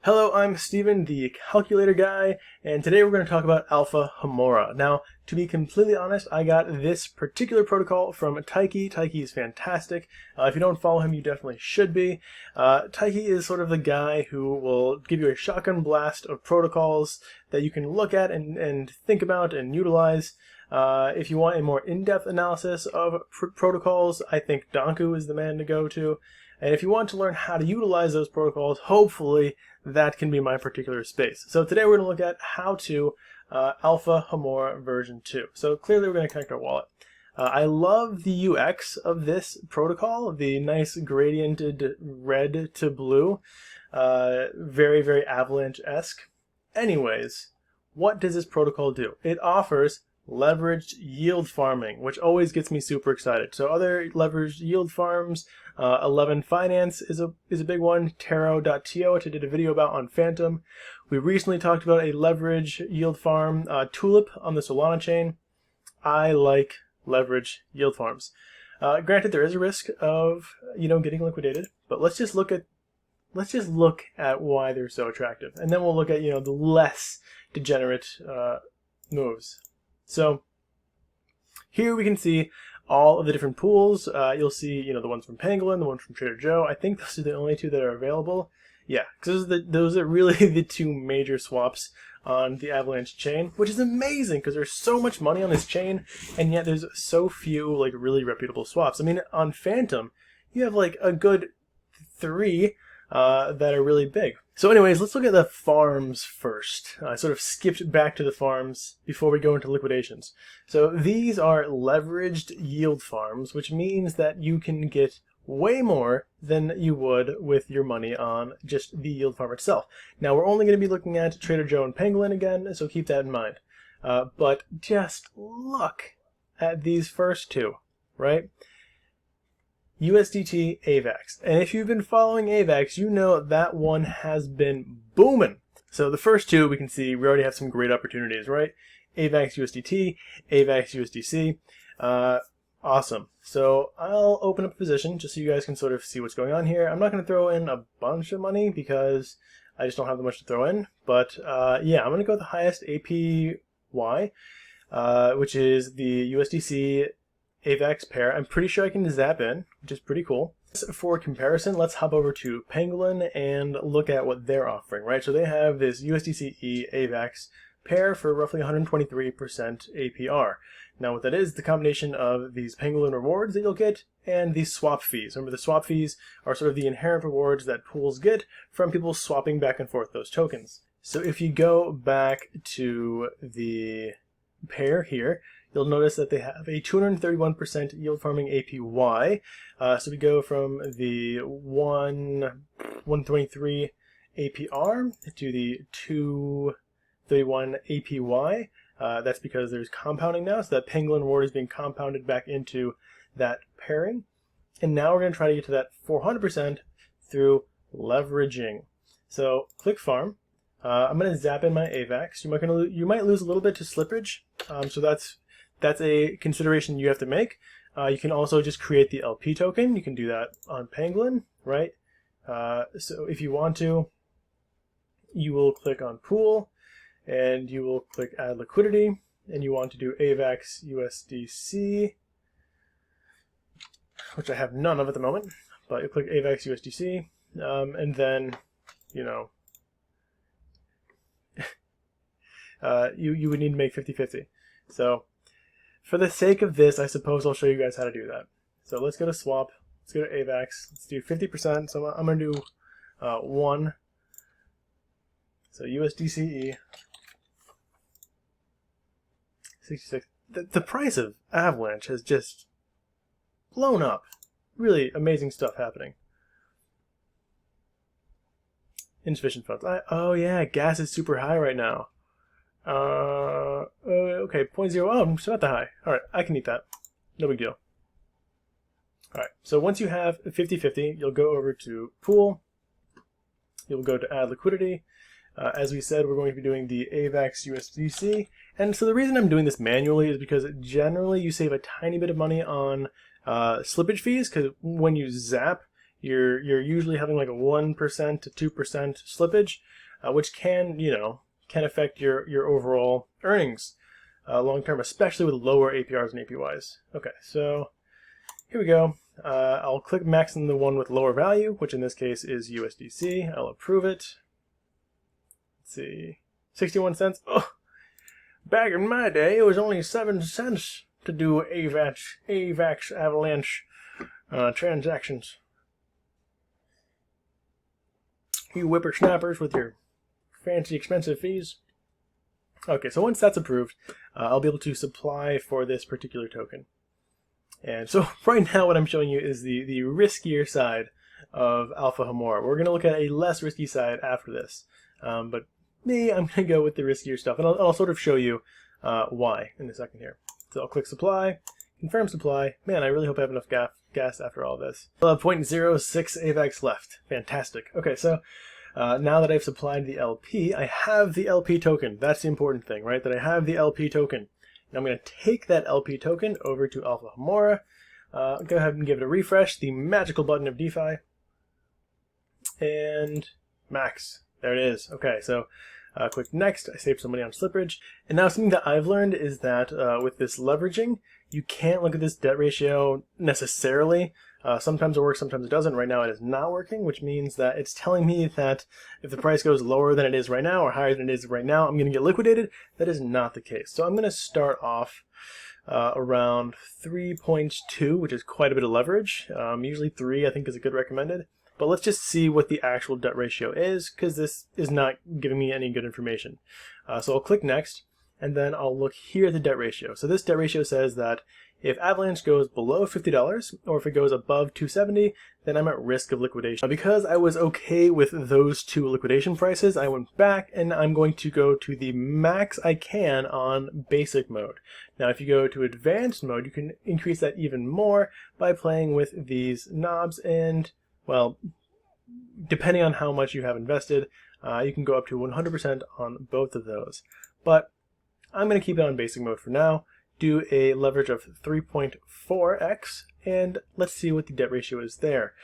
Hello, I'm Steven, the calculator guy, and today we're going to talk about Alpha Homora. Now, to be completely honest, I got this particular protocol from Taiki. Taiki is fantastic. If you don't follow him, you definitely should be. Taiki is sort of the guy who will give you a shotgun blast of protocols that you can look at and think about and utilize. If you want a more in-depth analysis of protocols, I think Danku is the man to go to. And if you want to learn how to utilize those protocols, hopefully that can be my particular space. So today we're going to look at Howto Alpha Homora version 2. So clearly we're going to connect our wallet. I love the UX of this protocol, the nice gradiented red to blue, very, very Avalanche-esque. Anyways, what does this protocol do? It offers leveraged yield farming, which always gets me super excited. So other leveraged yield farms, 11 Finance is a big one, Taro.to, which I did a video about on Phantom. We recently talked about a leverage yield farm, Tulip on the Solana chain. I like leverage yield farms. Granted, there is a risk of getting liquidated, but let's just look at why they're so attractive, and then we'll look at the less degenerate moves. So here we can see all of the different pools. You'll see, the ones from Pangolin, the ones from Trader Joe. I think those are the only two that are available. Yeah, because those are really the two major swaps on the Avalanche chain, which is amazing because there's so much money on this chain, and yet there's so few really reputable swaps. I mean, on Phantom, you have a good 3 that are really big. So anyways, let's look at the farms first. I sort of skipped back to the farms before we go into liquidations. So these are leveraged yield farms, which means that you can get way more than you would with your money on just the yield farm itself. Now we're only going to be looking at Trader Joe and Pangolin again, so keep that in mind. But just look at these first two, right? USDT AVAX. And if you've been following AVAX, you know that one has been booming. So the first two we can see we already have some great opportunities, right? AVAX USDT, AVAX USDC. Awesome. So I'll open up a position just so you guys can sort of see what's going on here. I'm not going to throw in a bunch of money because I just don't have that much to throw in. But yeah, I'm going to go with the highest APY, which is the USDC AVAX pair. I'm pretty sure I can zap in, which is pretty cool. For comparison, let's hop over to Pangolin and look at what they're offering, right? So they have this USDCE AVAX pair for roughly 123% APR. Now what that is, the combination of these Pangolin rewards that you'll get and these swap fees. Remember, the swap fees are sort of the inherent rewards that pools get from people swapping back and forth those tokens. So if you go back to the pair here, you'll notice that they have a 231% yield farming APY. So we go from the 123 APR to the 231 APY. That's because there's compounding now, so that Pangolin reward is being compounded back into that pairing. And now we're going to try to get to that 400% through leveraging. So click farm. I'm going to zap in my AVAX. You might lose a little bit to slippage, so that's a consideration you have to make. You can also just create the LP token. You can do that on Pangolin, right? So if you want to, you will click on pool, and you will click add liquidity, and you want to do AVAX USDC, which I have none of at the moment, but you click AVAX USDC, and then, you would need to make 50-50. So for the sake of this, I suppose I'll show you guys how to do that. So let's go to swap, let's go to AVAX, let's do 50%, so I'm going to do 1, so USDCE, 66. The price of Avalanche has just blown up. Really amazing stuff happening. Insufficient funds. Oh yeah, gas is super high right now. Okay, 0.0. Oh, I'm still at the high. Alright, I can eat that. No big deal. Alright, so once you have 50-50, you'll go over to pool. You'll go to add liquidity. As we said, we're going to be doing the AVAX USDC. And so the reason I'm doing this manually is because generally you save a tiny bit of money on slippage fees, because when you zap, you're usually having like a 1% to 2% slippage, which can, can affect your overall earnings long term, especially with lower APRs and APYs. Okay, so here we go. I'll click max on the one with lower value, which in this case is USDC. I'll approve it. Let's see, 61 cents. Oh, back in my day, it was only 7 cents to do AVAX Avalanche transactions. You whippersnappers with your fancy expensive fees. Okay, so once that's approved, I'll be able to supply for this particular token. And so right now what I'm showing you is the riskier side of Alpha Homora. We're going to look at a less risky side after this. But me, I'm going to go with the riskier stuff. And I'll sort of show you why in a second here. So I'll click supply, confirm supply. Man, I really hope I have enough gas after all this. I'll have 0.06 AVAX left. Fantastic. Okay, so now that I've supplied the LP, I have the LP token. That's the important thing, right? That I have the LP token. And I'm going to take that LP token over to Alpha Homora. Go ahead and give it a refresh, the magical button of DeFi. And max. There it is. Okay, so click next. I saved some money on slippage. And now something that I've learned is that with this leveraging, you can't look at this debt ratio necessarily. Sometimes it works, sometimes it doesn't. Right now it is not working, which means that it's telling me that if the price goes lower than it is right now or higher than it is right now, I'm going to get liquidated. That is not the case. So I'm going to start off around 3.2, which is quite a bit of leverage. Usually 3, I think, is a good recommended. But let's just see what the actual debt ratio is, because this is not giving me any good information. So I'll click next, and then I'll look here at the debt ratio. So this debt ratio says that if Avalanche goes below $50, or if it goes above 270, then I'm at risk of liquidation. Now, because I was okay with those two liquidation prices, I went back and I'm going to go to the max I can on basic mode. Now, if you go to advanced mode, you can increase that even more by playing with these knobs and, well, depending on how much you have invested, you can go up to 100% on both of those. But I'm going to keep it on basic mode for now. Do a leverage of 3.4x, and let's see what the debt ratio is there.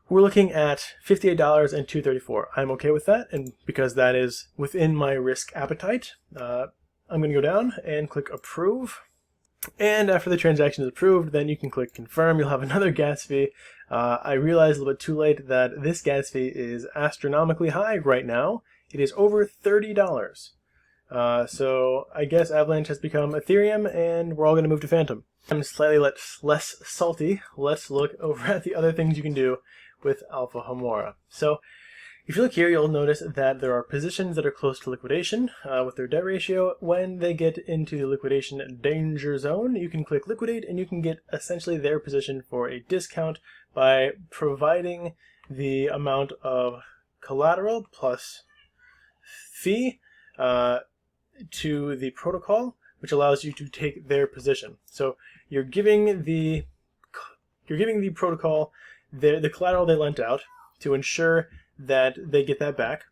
We're looking at $58 and $234. I'm okay with that, and because that is within my risk appetite, I'm going to go down and click approve. And after the transaction is approved, then you can click confirm. You'll have another gas fee. I realized a little bit too late that this gas fee is astronomically high right now. It is over $30. So I guess Avalanche has become Ethereum, and we're all going to move to Phantom. I'm slightly less salty. Let's look over at the other things you can do with Alpha Homora. So if you look here, you'll notice that there are positions that are close to liquidation with their debt ratio. When they get into the liquidation danger zone, you can click liquidate, and you can get essentially their position for a discount by providing the amount of collateral plus fee to the protocol, which allows you to take their position. So you're giving the protocol the collateral they lent out to ensure that they get that back,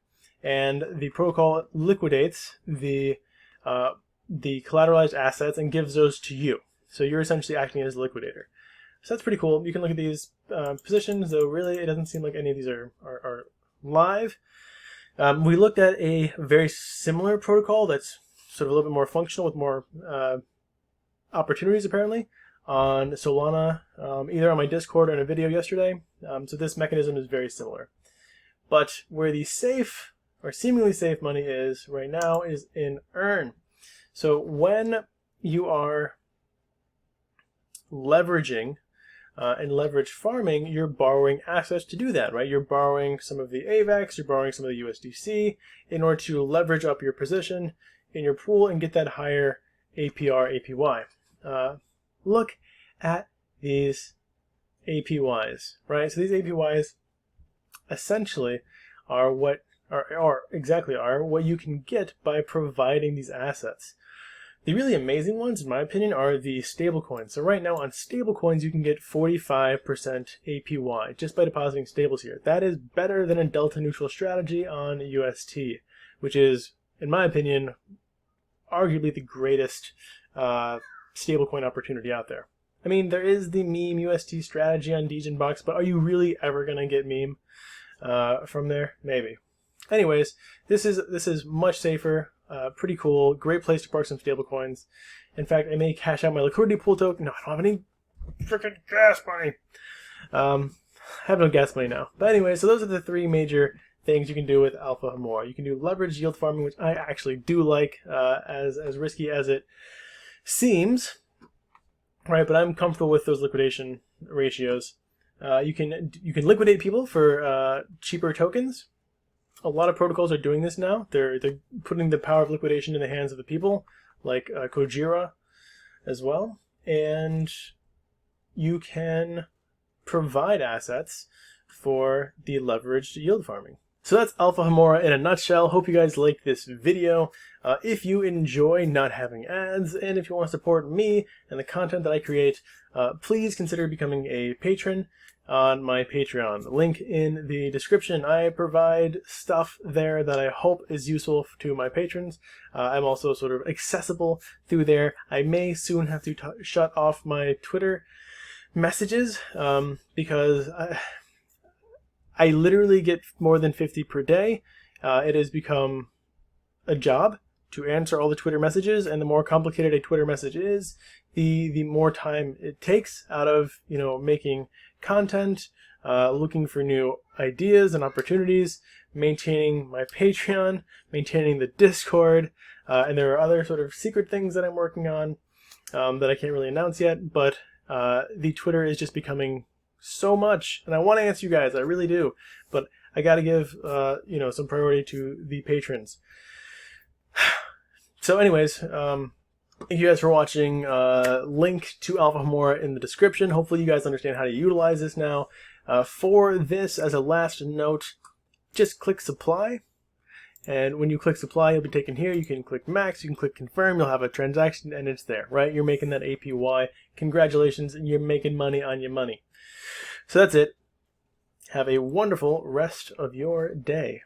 and the protocol liquidates the collateralized assets and gives those to you. So you're essentially acting as a liquidator. So that's pretty cool. You can look at these positions, though really it doesn't seem like any of these are live. We looked at a very similar protocol that's sort of a little bit more functional with more opportunities apparently on Solana, either on my Discord or in a video yesterday. So this mechanism is very similar. But where the safe or seemingly safe money is right now is in Earn. So when you are leveraging and leverage farming, you're borrowing assets to do that, right? You're borrowing some of the AVAX, you're borrowing some of the USDC in order to leverage up your position in your pool and get that higher APR, APY. Look at these APYs, right? So these APYs essentially are what are what you can get by providing these assets. The really amazing ones, in my opinion, are the stablecoins. So right now on stablecoins, you can get 45% APY just by depositing stables here. That is better than a delta neutral strategy on UST, which is, in my opinion, arguably the greatest stablecoin opportunity out there. I mean, there is the meme UST strategy on Degen Box, but are you really ever going to get meme from there? Maybe. Anyways, this is much safer, pretty cool, great place to park some stablecoins. In fact, I may cash out my liquidity pool token. No, I don't have any freaking gas money. I have no gas money now. But anyway, so those are the three major things you can do with Alpha Homora. You can do leverage yield farming, which I actually do like, as risky as it seems, right? But I'm comfortable with those liquidation ratios. You can liquidate people for cheaper tokens. A lot of protocols are doing this now. They're putting the power of liquidation in the hands of the people, like Kojira as well. And you can provide assets for the leveraged yield farming. So that's Alpha Homora in a nutshell. Hope you guys like this video. If you enjoy not having ads, and if you want to support me and the content that I create, please consider becoming a patron on my Patreon. Link in the description. I provide stuff there that I hope is useful to my patrons. I'm also sort of accessible through there. I may soon have to shut off my Twitter messages because I literally get more than 50 per day. It has become a job to answer all the Twitter messages, and the more complicated a Twitter message is, the more time it takes out of, you know, making content, looking for new ideas and opportunities, maintaining my Patreon, maintaining the Discord, and there are other sort of secret things that I'm working on that I can't really announce yet, but the Twitter is just becoming so much, and I want to answer you guys, I really do, but I got to give you know, some priority to the patrons. So anyways, thank you guys for watching. Link to Alpha Homora in the description. Hopefully you guys understand how to utilize this now. For this, as a last note, just click supply, and when you click supply, you'll be taken here. You can click max, you can click confirm, you'll have a transaction, and it's there, right? You're making that APY. Congratulations, you're making money on your money. So that's it. Have a wonderful rest of your day.